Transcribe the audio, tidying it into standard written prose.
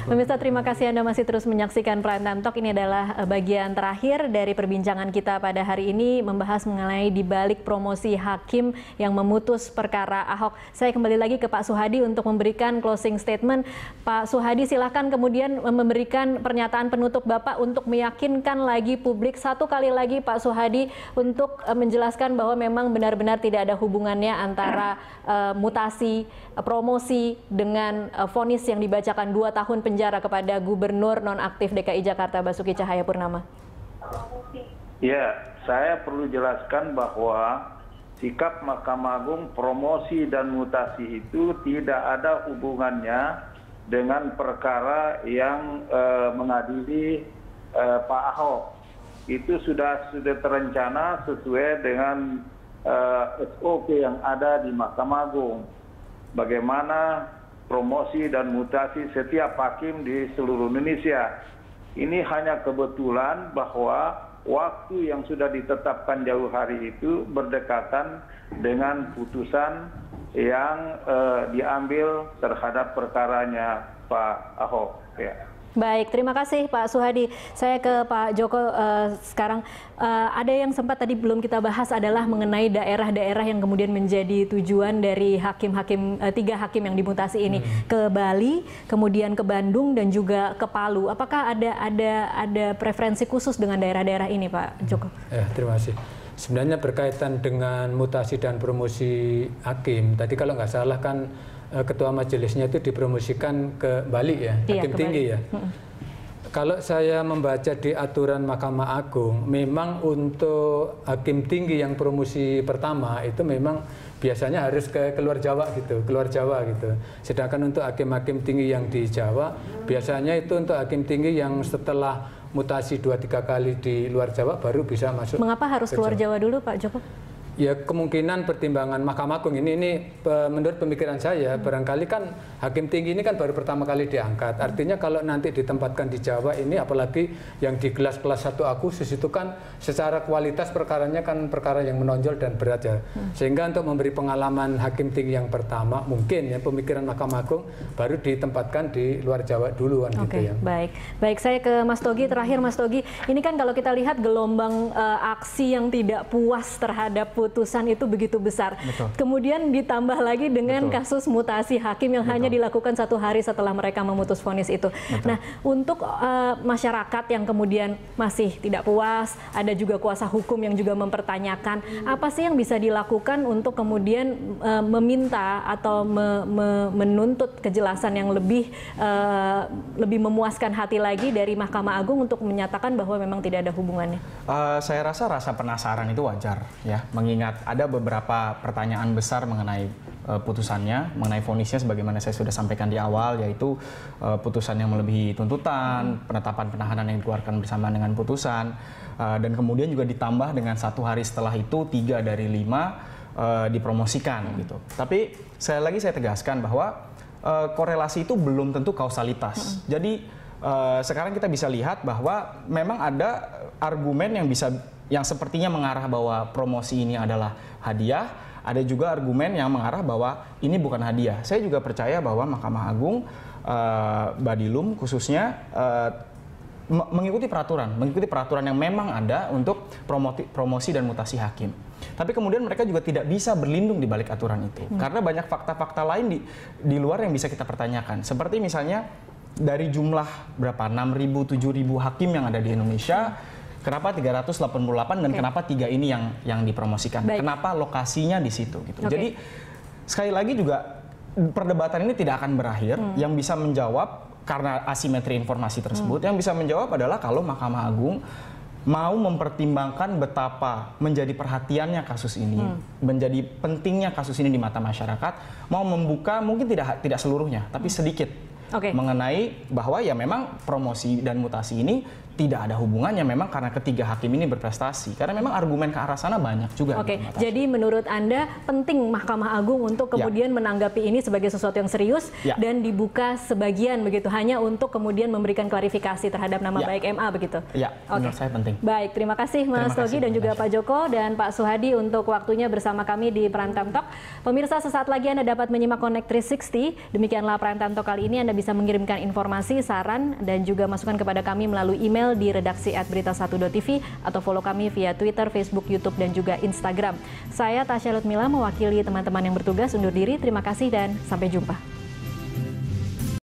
Pemirsa, terima kasih Anda masih terus menyaksikan Prime Time Talk. Ini adalah bagian terakhir dari perbincangan kita pada hari ini, membahas mengenai dibalik promosi hakim yang memutus perkara Ahok. Saya kembali lagi ke Pak Suhadi untuk memberikan closing statement. Pak Suhadi, silakan kemudian memberikan pernyataan penutup Bapak untuk meyakinkan lagi publik satu kali lagi, Pak Suhadi, untuk menjelaskan bahwa memang benar-benar tidak ada hubungannya antara mutasi promosi dengan vonis yang dibacakan 2 tahun penjara kepada Gubernur nonaktif DKI Jakarta Basuki Cahayapurnama. Ya, saya perlu jelaskan bahwa sikap Mahkamah Agung promosi dan mutasi itu tidak ada hubungannya dengan perkara yang mengadili Pak Ahok. Itu sudah terencana sesuai dengan SOP yang ada di Mahkamah Agung. Bagaimana promosi dan mutasi setiap hakim di seluruh Indonesia. Ini hanya kebetulan bahwa waktu yang sudah ditetapkan jauh hari itu berdekatan dengan putusan yang diambil terhadap perkaranya Pak Ahok. Ya. Baik, terima kasih Pak Suhadi. Saya ke Pak Joko sekarang. Ada yang sempat tadi belum kita bahas adalah mengenai daerah-daerah yang kemudian menjadi tujuan dari hakim-hakim 3 hakim yang dimutasi ini ke Bali, kemudian ke Bandung dan juga ke Palu. Apakah ada preferensi khusus dengan daerah-daerah ini, Pak Joko? Ya, terima kasih. Sebenarnya berkaitan dengan mutasi dan promosi hakim. Tadi kalau nggak salah kan ketua majelisnya itu dipromosikan ke Bali ya, hakim tinggi ya. Kalau saya membaca di aturan Mahkamah Agung, memang untuk hakim tinggi yang promosi pertama itu memang biasanya harus ke luar Jawa gitu, Sedangkan untuk hakim-hakim tinggi yang di Jawa, biasanya itu untuk hakim tinggi yang setelah mutasi 2-3 kali di luar Jawa baru bisa masuk. Mengapa harus keluar Jawa dulu, Pak Joko? Ya, kemungkinan pertimbangan Mahkamah Agung ini menurut pemikiran saya, barangkali kan hakim tinggi ini kan baru pertama kali diangkat. Artinya kalau nanti ditempatkan di Jawa ini, apalagi yang di kelas 1 Agustus itu kan secara kualitas perkaranya kan perkara yang menonjol dan berat ya. Sehingga untuk memberi pengalaman hakim tinggi yang pertama, mungkin ya pemikiran Mahkamah Agung baru ditempatkan di luar Jawa duluan gitu ya. Baik, saya ke Mas Togi terakhir. Mas Togi, ini kan kalau kita lihat gelombang aksi yang tidak puas terhadap putusan itu begitu besar. Betul. Kemudian ditambah lagi dengan kasus mutasi hakim yang hanya dilakukan 1 hari setelah mereka memutus vonis itu. Betul. Nah, untuk masyarakat yang kemudian masih tidak puas, ada juga kuasa hukum yang juga mempertanyakan, apa sih yang bisa dilakukan untuk kemudian meminta atau menuntut kejelasan yang lebih memuaskan hati lagi dari Mahkamah Agung untuk menyatakan bahwa memang tidak ada hubungannya? Saya rasa penasaran itu wajar ya, mengingat ada beberapa pertanyaan besar mengenai putusannya, mengenai vonisnya sebagaimana saya sudah sampaikan di awal, yaitu putusan yang melebihi tuntutan, penetapan penahanan yang dikeluarkan bersamaan dengan putusan, dan kemudian juga ditambah dengan 1 hari setelah itu 3 dari 5 dipromosikan gitu. Tapi saya tegaskan bahwa korelasi itu belum tentu kausalitas. Jadi sekarang kita bisa lihat bahwa memang ada argumen yang sepertinya mengarah bahwa promosi ini adalah hadiah, ada juga argumen yang mengarah bahwa ini bukan hadiah. Saya juga percaya bahwa Mahkamah Agung, Badilum khususnya, mengikuti peraturan yang memang ada untuk promosi dan mutasi hakim. Tapi kemudian mereka juga tidak bisa berlindung di balik aturan itu, karena banyak fakta-fakta lain di luar yang bisa kita pertanyakan. Seperti misalnya dari jumlah berapa 6.000, 7.000 hakim yang ada di Indonesia, kenapa 388 dan kenapa 3 ini yang dipromosikan? Kenapa lokasinya di situ? Gitu. Jadi sekali lagi juga perdebatan ini tidak akan berakhir. Yang bisa menjawab karena asimetri informasi tersebut, yang bisa menjawab adalah kalau Mahkamah Agung mau mempertimbangkan betapa menjadi perhatiannya kasus ini, menjadi pentingnya kasus ini di mata masyarakat, mau membuka mungkin tidak seluruhnya, tapi sedikit. Mengenai bahwa ya memang promosi dan mutasi ini tidak ada hubungannya memang karena ketiga hakim ini berprestasi. Karena memang argumen ke arah sana banyak juga. Oke, jadi menurut Anda penting Mahkamah Agung untuk kemudian menanggapi ini sebagai sesuatu yang serius dan dibuka sebagian begitu, hanya untuk kemudian memberikan klarifikasi terhadap nama baik MA begitu? Ya, menurut saya penting. Baik, terima kasih Mas Togi dan juga Pak Joko dan Pak Suhadi untuk waktunya bersama kami di Prime Time Talk. Pemirsa, sesaat lagi Anda dapat menyimak Connect 360. Demikianlah Prime Time Talk kali ini. Anda bisa mengirimkan informasi, saran, dan juga masukan kepada kami melalui email di redaksi@berita1.tv atau follow kami via Twitter, Facebook, YouTube, dan juga Instagram. Saya Tasya Lutmila mewakili teman-teman yang bertugas undur diri. Terima kasih dan sampai jumpa.